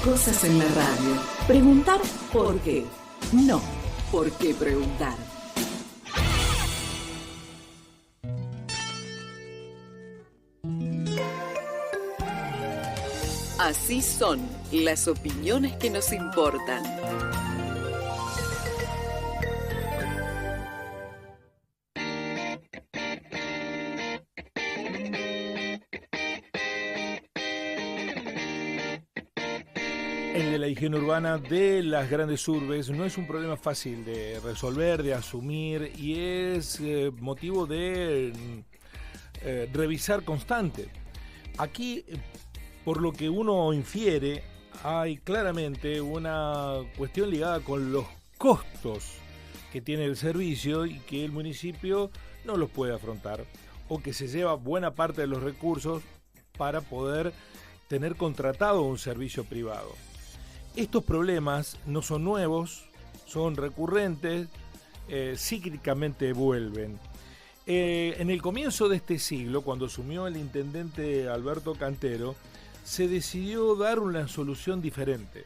Cosas en la radio. Preguntar por qué. No, por qué preguntar. Así son las opiniones que nos importan. El de la higiene urbana de las grandes urbes no es un problema fácil de resolver, de asumir, y es motivo de revisar constante. Aquí, por lo que uno infiere, hay claramente una cuestión ligada con los costos que tiene el servicio y que el municipio no los puede afrontar, o que se lleva buena parte de los recursos para poder tener contratado un servicio privado. Estos problemas no son nuevos, son recurrentes, cíclicamente vuelven. En el comienzo de este siglo, cuando asumió el intendente Alberto Cantero, se decidió dar una solución diferente.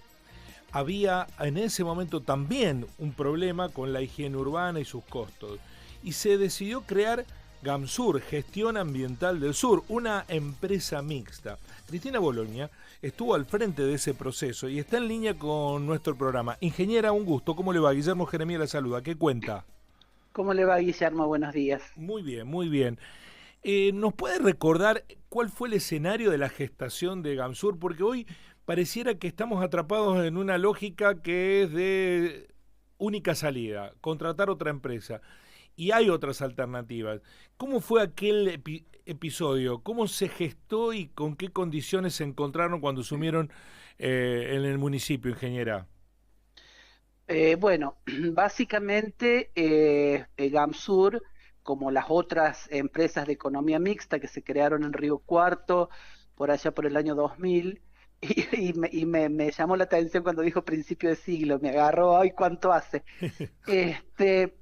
Había en ese momento también un problema con la higiene urbana y sus costos, y se decidió crear GAMSUR, Gestión Ambiental del Sur, una empresa mixta. Cristina Bologna estuvo al frente de ese proceso y está en línea con nuestro programa. Ingeniera, un gusto. ¿Cómo le va? Guillermo Jeremía la saluda. ¿Qué cuenta? ¿Cómo le va, Guillermo? Buenos días. Muy bien, muy bien. ¿Nos puede recordar cuál fue el escenario de la gestación de GAMSUR? Porque hoy pareciera que estamos atrapados en una lógica que es de única salida, contratar otra empresa. Y hay otras alternativas. ¿Cómo fue aquel episodio? ¿Cómo se gestó y con qué condiciones se encontraron cuando asumieron en el municipio, ingeniera? Bueno, básicamente GAMSUR, como las otras empresas de economía mixta que se crearon en Río Cuarto por allá por el año 2000, me llamó la atención cuando dijo principio de siglo, me agarró, ay, ¿cuánto hace? Este,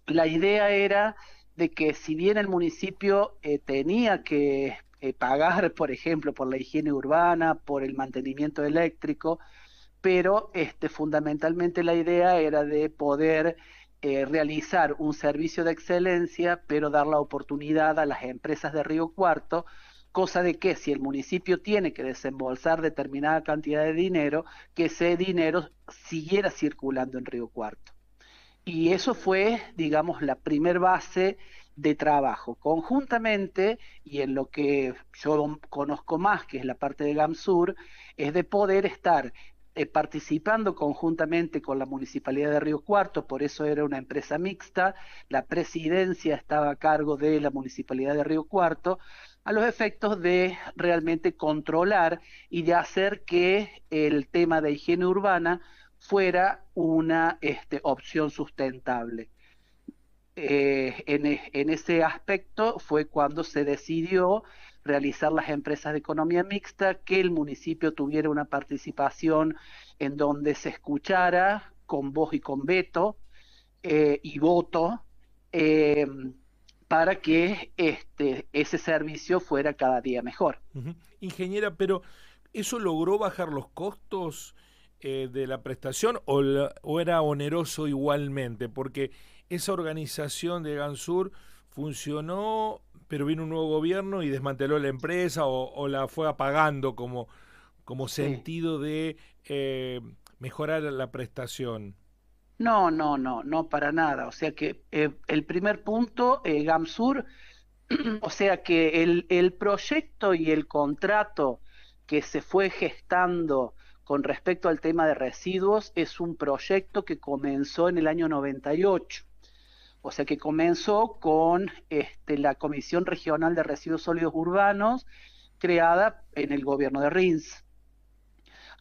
la idea era de que si bien el municipio tenía que pagar, por ejemplo, por la higiene urbana, por el mantenimiento eléctrico, pero fundamentalmente la idea era de poder realizar un servicio de excelencia, pero dar la oportunidad a las empresas de Río Cuarto, cosa de que si el municipio tiene que desembolsar determinada cantidad de dinero, que ese dinero siguiera circulando en Río Cuarto. Y eso fue, digamos, la primer base de trabajo. Conjuntamente, y en lo que yo conozco más, que es la parte de GAMSUR, es de poder estar participando conjuntamente con la Municipalidad de Río Cuarto, por eso era una empresa mixta, la presidencia estaba a cargo de la Municipalidad de Río Cuarto, a los efectos de realmente controlar y de hacer que el tema de higiene urbana fuera una opción sustentable. En ese aspecto fue cuando se decidió realizar las empresas de economía mixta, que el municipio tuviera una participación en donde se escuchara con voz y con veto y voto eh, para que ese servicio fuera cada día mejor. Uh-huh. Ingeniera, pero ¿eso logró bajar los costos de la prestación o era oneroso igualmente? Porque esa organización de GAMSUR funcionó, pero vino un nuevo gobierno y desmanteló la empresa o la fue apagando como Sí. sentido de mejorar la prestación. No, para nada. O sea que el primer punto, GAMSUR, o sea que el proyecto y el contrato que se fue gestando con respecto al tema de residuos es un proyecto que comenzó en el año 98. O sea que comenzó con la Comisión Regional de Residuos Sólidos Urbanos creada en el gobierno de Rins.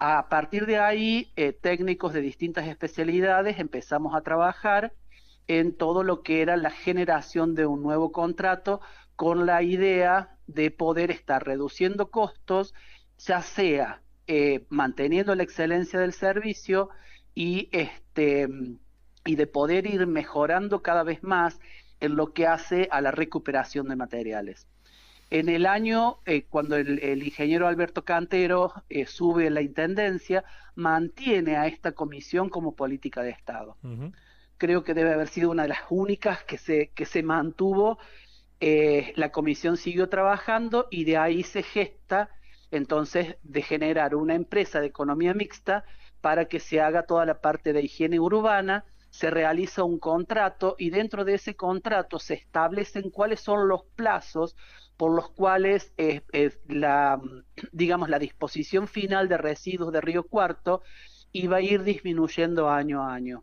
A partir de ahí, técnicos de distintas especialidades empezamos a trabajar en todo lo que era la generación de un nuevo contrato con la idea de poder estar reduciendo costos, ya sea manteniendo la excelencia del servicio y, y de poder ir mejorando cada vez más en lo que hace a la recuperación de materiales. En el año, cuando el ingeniero Alberto Cantero sube a la intendencia, mantiene a esta comisión como política de Estado. Ujú. Creo que debe haber sido una de las únicas que se mantuvo. La comisión siguió trabajando y de ahí se gesta entonces de generar una empresa de economía mixta para que se haga toda la parte de higiene urbana. Se realiza un contrato y dentro de ese contrato se establecen cuáles son los plazos por los cuales digamos, la disposición final de residuos de Río Cuarto iba a ir disminuyendo año a año.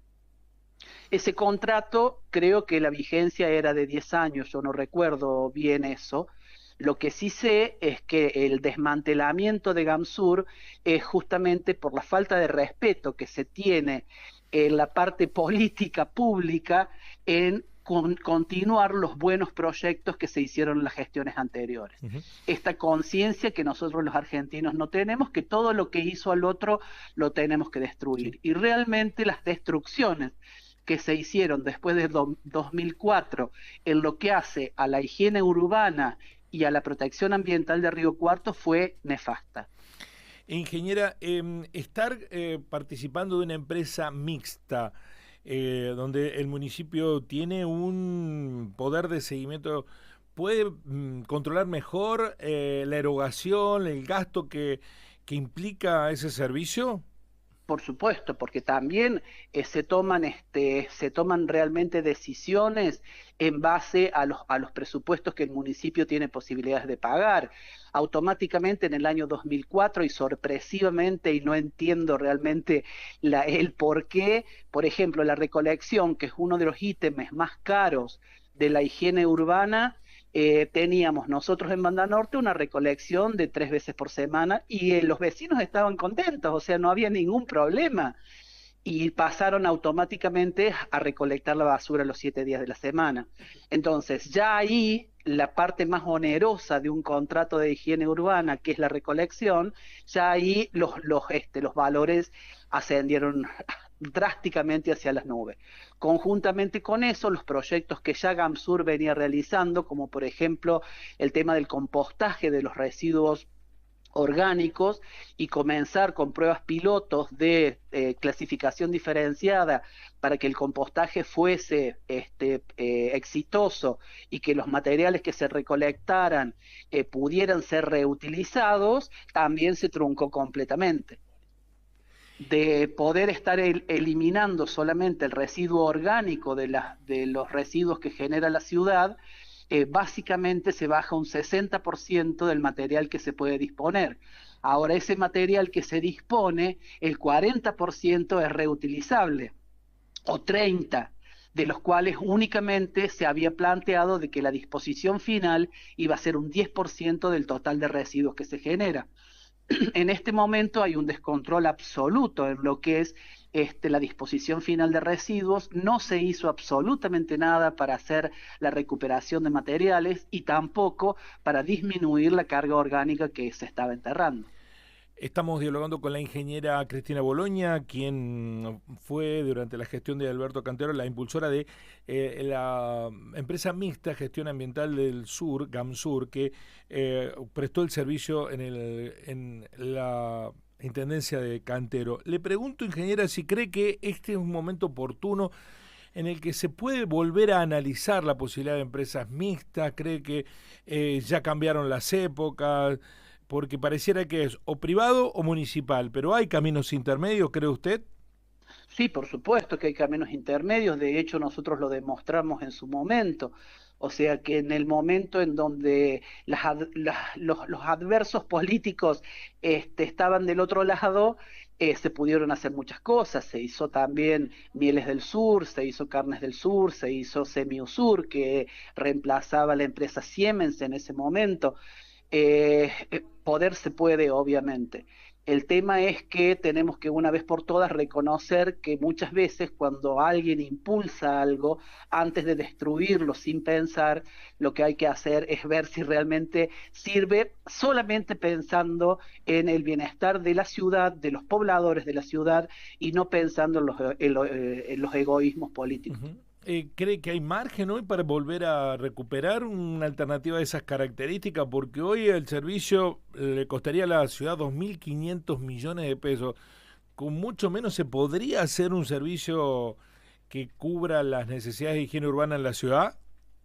Ese contrato, creo que la vigencia era de 10 años, yo no recuerdo bien eso. Lo que sí sé es que el desmantelamiento de Gamsur es justamente por la falta de respeto que se tiene en la parte política pública en continuar los buenos proyectos que se hicieron en las gestiones anteriores. Ujú. Esta conciencia que nosotros los argentinos no tenemos, que todo lo que hizo al otro lo tenemos que destruir. Sí. Y realmente las destrucciones que se hicieron después de 2004 en lo que hace a la higiene urbana y a la protección ambiental de Río Cuarto fue nefasta. Ingeniera, estar participando de una empresa mixta, donde el municipio tiene un poder de seguimiento, ¿puede controlar mejor la erogación, el gasto que implica ese servicio? Por supuesto, porque también se toman realmente decisiones en base a los presupuestos que el municipio tiene posibilidades de pagar. Automáticamente en el año 2004 y sorpresivamente, y no entiendo realmente el por qué, por ejemplo, la recolección, que es uno de los ítems más caros de la higiene urbana, teníamos nosotros en Banda Norte una recolección de 3 veces por semana y los vecinos estaban contentos, o sea, no había ningún problema. Y pasaron automáticamente a recolectar la basura los 7 días de la semana. Entonces, ya ahí la parte más onerosa de un contrato de higiene urbana, que es la recolección, ya ahí los valores ascendieron drásticamente hacia las nubes. Conjuntamente con eso, los proyectos que ya Gamsur venía realizando, como por ejemplo el tema del compostaje de los residuos orgánicos y comenzar con pruebas pilotos de clasificación diferenciada para que el compostaje fuese exitoso y que los materiales que se recolectaran pudieran ser reutilizados, también se truncó completamente. De poder estar eliminando solamente el residuo orgánico de los residuos que genera la ciudad, básicamente se baja un 60% del material que se puede disponer. Ahora, ese material que se dispone, el 40% es reutilizable, o 30%, de los cuales únicamente se había planteado de que la disposición final iba a ser un 10% del total de residuos que se genera. En este momento hay un descontrol absoluto en lo que es la disposición final de residuos. No se hizo absolutamente nada para hacer la recuperación de materiales y tampoco para disminuir la carga orgánica que se estaba enterrando. Estamos dialogando con la ingeniera Cristina Boloña, quien fue durante la gestión de Alberto Cantero la impulsora de la empresa mixta Gestión Ambiental del Sur, Gamsur, que prestó el servicio en la Intendencia de Cantero. Le pregunto, ingeniera, si cree que este es un momento oportuno en el que se puede volver a analizar la posibilidad de empresas mixtas. ¿Cree que ya cambiaron las épocas? Porque pareciera que es o privado o municipal, pero ¿hay caminos intermedios, cree usted? Sí, por supuesto que hay caminos intermedios, de hecho nosotros lo demostramos en su momento. O sea que en el momento en donde los adversos políticos estaban del otro lado, se pudieron hacer muchas cosas. Se hizo también Mieles del Sur, se hizo Carnes del Sur, se hizo Semiusur, que reemplazaba a la empresa Siemens en ese momento. Poder se puede, obviamente. El tema es que tenemos que una vez por todas reconocer que muchas veces cuando alguien impulsa algo, antes de destruirlo sin pensar, lo que hay que hacer es ver si realmente sirve, solamente pensando en el bienestar de la ciudad, de los pobladores de la ciudad, y no pensando en los egoísmos políticos. Uh-huh. ¿Cree que hay margen hoy para volver a recuperar una alternativa de esas características? Porque hoy el servicio le costaría a la ciudad 2.500 millones de pesos. Con mucho menos se podría hacer un servicio que cubra las necesidades de higiene urbana en la ciudad.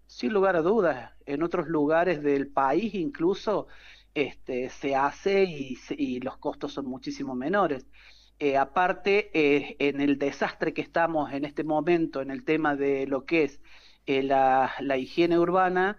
Sin lugar a dudas, en otros lugares del país incluso se hace y los costos son muchísimo menores. Aparte, en el desastre que estamos en este momento, en el tema de lo que es la higiene urbana,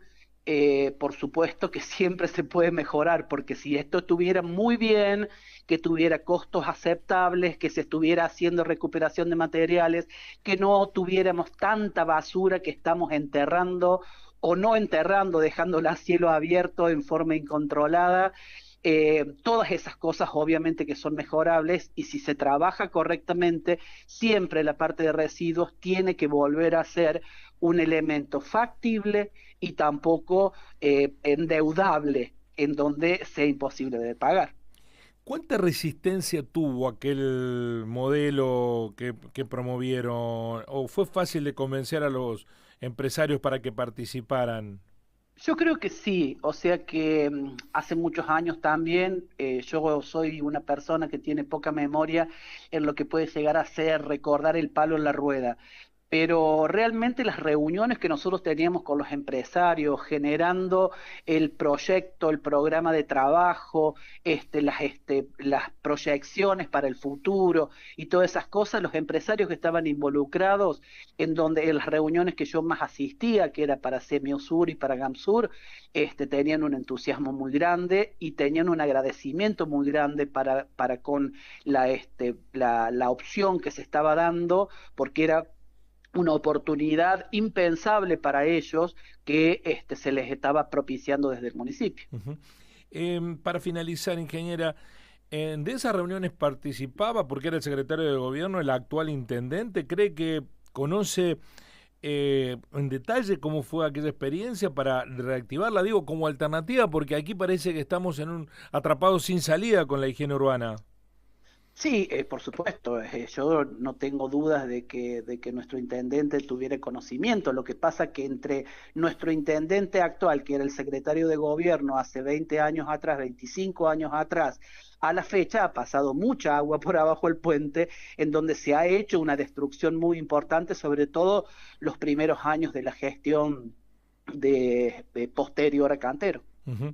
por supuesto que siempre se puede mejorar, porque si esto estuviera muy bien, que tuviera costos aceptables, que se estuviera haciendo recuperación de materiales, que no tuviéramos tanta basura que estamos enterrando o no enterrando, dejándola a cielo abierto en forma incontrolada. Todas esas cosas obviamente que son mejorables y si se trabaja correctamente, siempre la parte de residuos tiene que volver a ser un elemento factible y tampoco endeudable en donde sea imposible de pagar. ¿Cuánta resistencia tuvo aquel modelo que promovieron? ¿O fue fácil de convencer a los empresarios para que participaran? Yo creo que sí, o sea que hace muchos años también yo soy una persona que tiene poca memoria en lo que puede llegar a ser recordar el palo en la rueda, pero realmente las reuniones que nosotros teníamos con los empresarios, generando el proyecto, el programa de trabajo, las proyecciones para el futuro y todas esas cosas, los empresarios que estaban involucrados, en las reuniones que yo más asistía, que era para Semiosur y para Gamsur, tenían un entusiasmo muy grande y tenían un agradecimiento muy grande para con la opción que se estaba dando, porque era una oportunidad impensable para ellos que se les estaba propiciando desde el municipio. Ujú. Para finalizar, ingeniera, de esas reuniones participaba, porque era el secretario de gobierno, el actual intendente. ¿Cree que conoce en detalle cómo fue aquella experiencia para reactivarla? Digo, como alternativa, porque aquí parece que estamos atrapados sin salida con la higiene urbana. Sí, por supuesto, yo no tengo dudas de que nuestro intendente tuviera conocimiento. Lo que pasa que entre nuestro intendente actual, que era el secretario de gobierno hace 20 años atrás, 25 años atrás, a la fecha ha pasado mucha agua por abajo del puente, en donde se ha hecho una destrucción muy importante, sobre todo los primeros años de la gestión de posterior a Cantero. Ujú.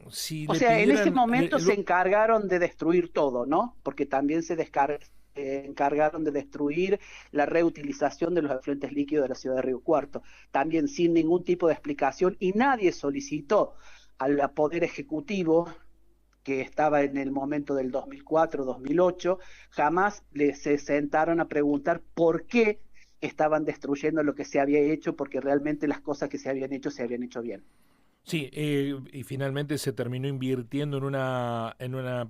Si O le sea, en ese pidieran, momento se encargaron de destruir todo, ¿no? Porque también encargaron de destruir la reutilización de los efluentes líquidos de la ciudad de Río Cuarto, también sin ningún tipo de explicación, y nadie solicitó al Poder Ejecutivo, que estaba en el momento del 2004-2008, jamás se sentaron a preguntar por qué estaban destruyendo lo que se había hecho, porque realmente las cosas que se habían hecho bien. sí, y finalmente se terminó invirtiendo en una,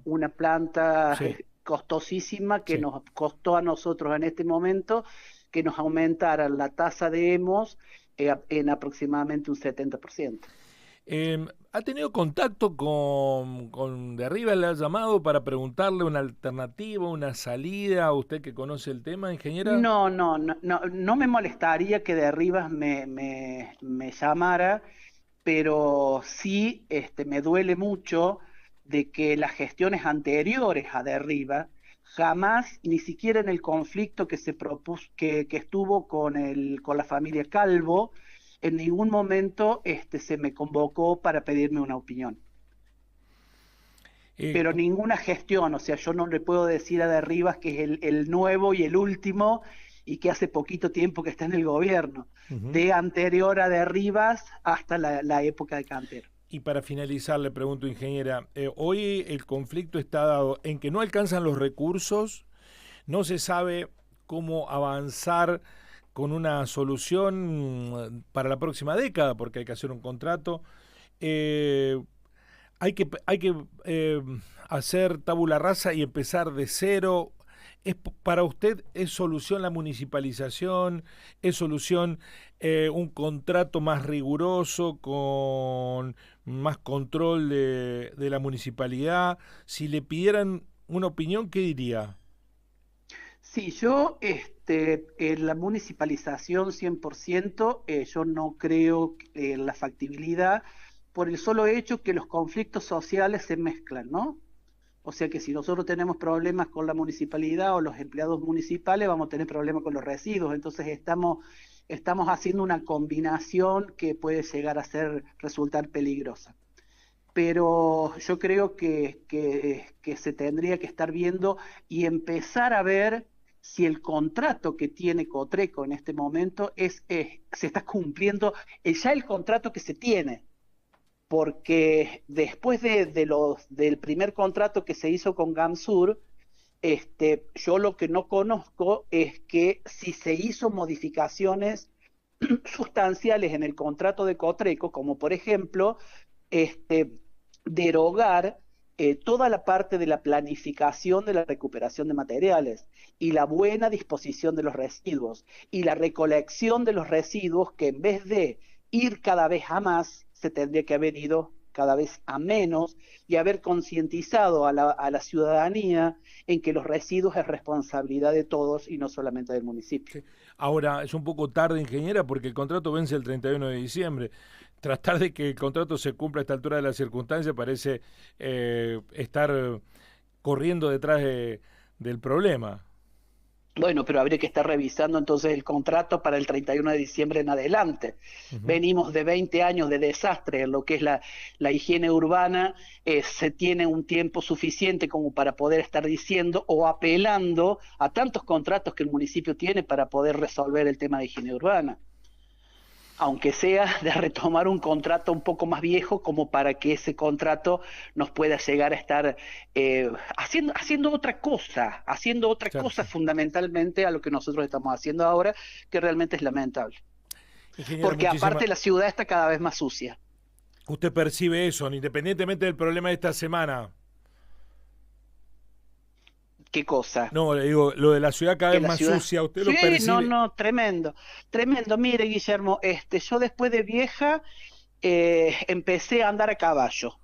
Una planta sí, costosísima que sí. nos costó a nosotros en este momento que nos aumentara la tasa de hemos en aproximadamente un 70%. ¿Ha tenido contacto con de arriba, le ha llamado para preguntarle una alternativa, una salida? ¿Usted que conoce el tema, ingeniera? No, no, no, no, no me molestaría que de Rivas me llamara, pero sí me duele mucho de que las gestiones anteriores a de Rivas jamás, ni siquiera en el conflicto que se propuso, que estuvo con la familia Calvo, en ningún momento se me convocó para pedirme una opinión. Eh, Pero cu- ninguna gestión, o sea, yo no le puedo decir a De Rivas que es el nuevo y el último y que hace poquito tiempo que está en el gobierno, Ujú. de anterior a De Rivas hasta la época de Cantero. Y para finalizar, le pregunto, ingeniera, hoy el conflicto está dado en que no alcanzan los recursos, no se sabe cómo avanzar con una solución para la próxima década, porque hay que hacer un contrato. Eh, hay que hacer tabula rasa y empezar de cero. ¿Para usted es solución la municipalización? ¿Es solución un contrato más riguroso con más control de la municipalidad? Si le pidieran una opinión, ¿qué diría? Sí, yo en la municipalización 100%, yo no creo en la factibilidad por el solo hecho que los conflictos sociales se mezclan, ¿no? O sea que si nosotros tenemos problemas con la municipalidad o los empleados municipales, vamos a tener problemas con los residuos. Entonces estamos haciendo una combinación que puede llegar a resultar peligrosa. Pero yo creo que se tendría que estar viendo y empezar a ver si el contrato que tiene Cotreco en este momento se está cumpliendo ya el contrato que se tiene, porque después del primer contrato que se hizo con Gamsur, yo lo que no conozco es que si se hizo modificaciones sustanciales en el contrato de Cotreco, como por ejemplo, este, derogar toda la parte de la planificación de la recuperación de materiales y la buena disposición de los residuos y la recolección de los residuos, que en vez de ir cada vez a más, se tendría que haber ido cada vez a menos, y haber concientizado a la ciudadanía en que los residuos es responsabilidad de todos y no solamente del municipio. Sí. Ahora, es un poco tarde, ingeniera, porque el contrato vence el 31 de diciembre. Tratar de que el contrato se cumpla a esta altura de la circunstancia parece estar corriendo detrás del problema. Bueno, pero habría que estar revisando entonces el contrato para el 31 de diciembre en adelante. Ujú. Venimos de 20 años de desastre en lo que es la higiene urbana. Se tiene un tiempo suficiente como para poder estar diciendo o apelando a tantos contratos que el municipio tiene para poder resolver el tema de higiene urbana, aunque sea de retomar un contrato un poco más viejo, como para que ese contrato nos pueda llegar a estar haciendo otra Claro, cosa sí. fundamentalmente a lo que nosotros estamos haciendo ahora, que realmente es lamentable. Ingeniera, Porque muchísimas. aparte la ciudad está cada vez más sucia. Usted percibe eso, independientemente del problema de esta semana. ¿Qué cosa? No, le digo, lo de la ciudad cada Que vez la más ciudad... sucia, ¿usted lo Sí, no, percibe? no, tremendo, tremendo. Mire, Guillermo, yo después de vieja empecé a andar a caballo.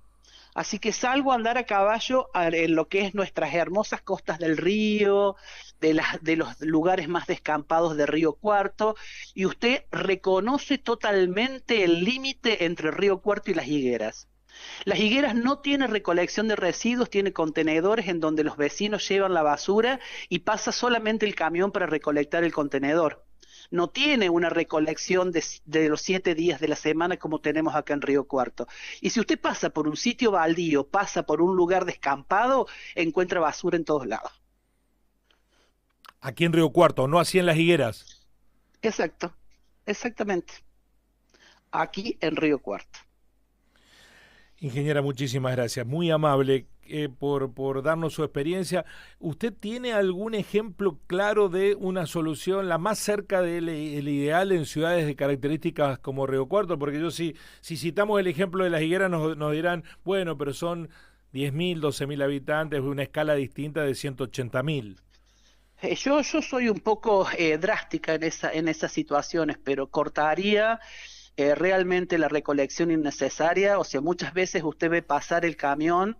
Así que salgo a andar a caballo en lo que es nuestras hermosas costas del río, de los lugares más descampados de Río Cuarto, y usted reconoce totalmente el límite entre Río Cuarto y Las Higueras. Las Higueras no tiene recolección de residuos, tiene contenedores en donde los vecinos llevan la basura y pasa solamente el camión para recolectar el contenedor. No tiene una recolección de los 7 días de la semana como tenemos acá en Río Cuarto. Y si usted pasa por un sitio baldío, pasa por un lugar descampado, encuentra basura en todos lados. Aquí en Río Cuarto, no así en Las Higueras. Exacto, exactamente. Aquí en Río Cuarto. Ingeniera, muchísimas gracias. Muy amable por darnos su experiencia. ¿Usted tiene algún ejemplo claro de una solución la más cerca del el ideal en ciudades de características como Río Cuarto? Porque si citamos el ejemplo de Las Higueras nos dirán, bueno, pero son 10.000, 12.000 habitantes, una escala distinta de 180.000. Yo soy un poco drástica en esas situaciones, pero cortaría realmente la recolección innecesaria. O sea, muchas veces usted ve pasar el camión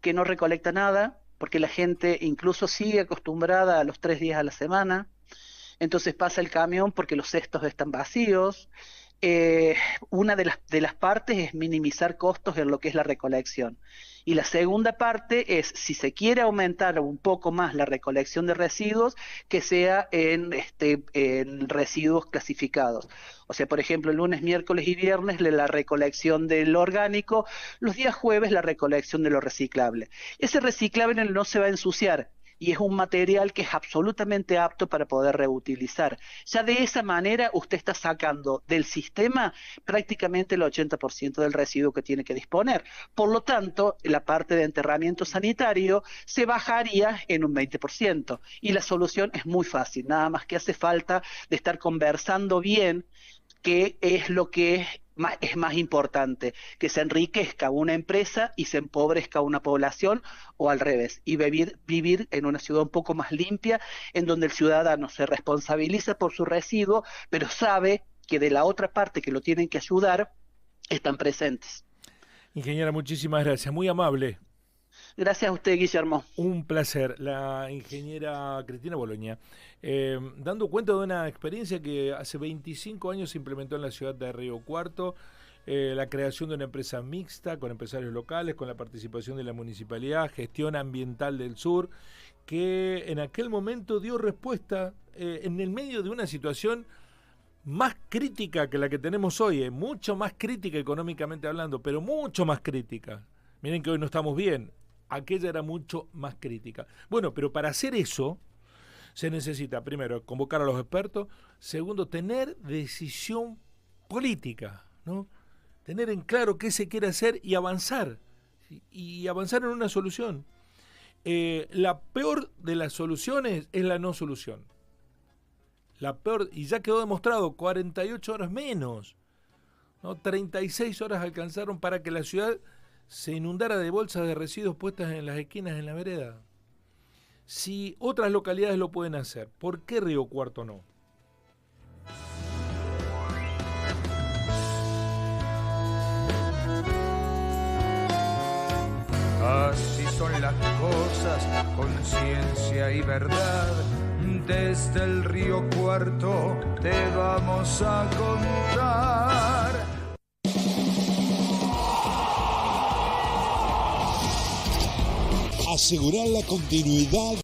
que no recolecta nada, porque la gente incluso sigue acostumbrada a los 3 días a la semana. Entonces pasa el camión porque los cestos están vacíos. Eh, una de las partes es minimizar costos en lo que es la recolección. Y la segunda parte es, si se quiere aumentar un poco más la recolección de residuos, que sea en residuos clasificados. O sea, por ejemplo, lunes, miércoles y viernes la recolección del orgánico, los días jueves la recolección de lo reciclable. Ese reciclable no se va a ensuciar y es un material que es absolutamente apto para poder reutilizar. Ya de esa manera usted está sacando del sistema prácticamente el 80% del residuo que tiene que disponer. Por lo tanto, la parte de enterramiento sanitario se bajaría en un 20%. Y la solución es muy fácil, nada más que hace falta de estar conversando bien qué es lo que es más importante, que se enriquezca una empresa y se empobrezca una población, o al revés, y vivir en una ciudad un poco más limpia, en donde el ciudadano se responsabiliza por su residuo, pero sabe que de la otra parte que lo tienen que ayudar, están presentes. Ingeniera, muchísimas gracias. Muy amable. Gracias a usted, Guillermo. Un placer, la ingeniera Cristina Boloña, dando cuenta de una experiencia que hace 25 años se implementó en la ciudad de Río Cuarto, la creación de una empresa mixta con empresarios locales, con la participación de la municipalidad, gestión ambiental del sur, que en aquel momento dio respuesta en el medio de una situación más crítica que la que tenemos hoy, mucho más crítica económicamente hablando, pero mucho más crítica. Miren que hoy no estamos bien, aquella era mucho más crítica. Bueno, pero para hacer eso se necesita, primero, convocar a los expertos, segundo, tener decisión política, ¿no? Tener en claro qué se quiere hacer y avanzar en una solución. La peor de las soluciones es la no solución. La peor, y ya quedó demostrado, 48 horas menos, ¿no? 36 horas alcanzaron para que la ciudad se inundara de bolsas de residuos puestas en las esquinas, en la vereda. Si otras localidades lo pueden hacer, ¿por qué Río Cuarto no? Así son las cosas, conciencia y verdad. Desde el Río Cuarto te vamos a contar. Asegurar la continuidad